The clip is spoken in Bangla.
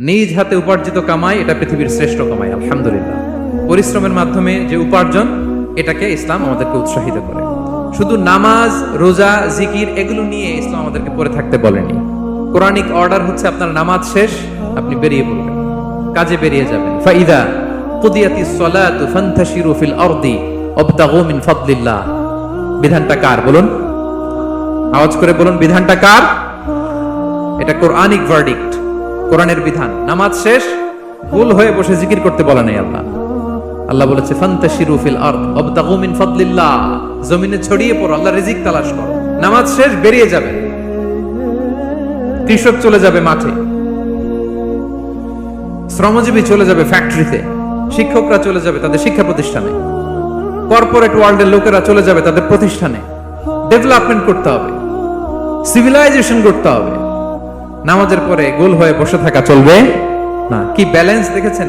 নিজ হাতে উপার্জিত কামাই এটা পৃথিবীর শ্রেষ্ঠ কামাই, আলহামদুলিল্লাহ। পরিশ্রমের মাধ্যমে যে উপার্জন, এটাকে ইসলাম আমাদেরকে উৎসাহিত করে। শুধু নামাজ, রোজা, জিকির এগুলো নিয়ে ইসলাম আমাদেরকে পড়ে থাকতে বলেনি। কোরআনিক অর্ডার হচ্ছে আপনার নামাজ শেষ, আপনি বেরিয়ে পড়বেন, কাজে বেরিয়ে যাবেন। ফাইদা কুদিয়াতিস সালাতু ফান্তাশিরু ফিল আরদি ওয়াবতাগু মিন ফাদলিল্লাহ। বিধানটা কার বলুন? আওয়াজ করে বলুন, বিধানটা কার? এটা কোরআনিক ভার্ডিক্ট, কোরআনের বিধান। নামাজ শেষ, ভুল হয়ে বসে জিকির করতে বলা নেই আল্লাহ। আল্লাহ বলেছে ফান্তাশিরু ফিল আরদ ওয়াবতাগু মিন ফাদলিল্লাহ, জমিনে ছড়িয়ে পড়ো, আল্লাহর রিজিক তালাশ করো। নামাজ শেষ, বেরিয়ে যাবে। কৃষক চলে যাবে মাঠে, শ্রমজীবী চলে যাবে ফ্যাক্টরিতে, শিক্ষকরা চলে যাবে তাদের শিক্ষা প্রতিষ্ঠানে, কর্পোরেট ওয়ার্ল্ডের লোকেরা চলে যাবে তাদের প্রতিষ্ঠানে। ডেভেলপমেন্ট করতে হবে, সিভিলাইজেশন করতে হবে। নামাজের পরে গোল হয়ে বসে থাকা চলবে না। কি ব্যালেন্স দেখেছেন?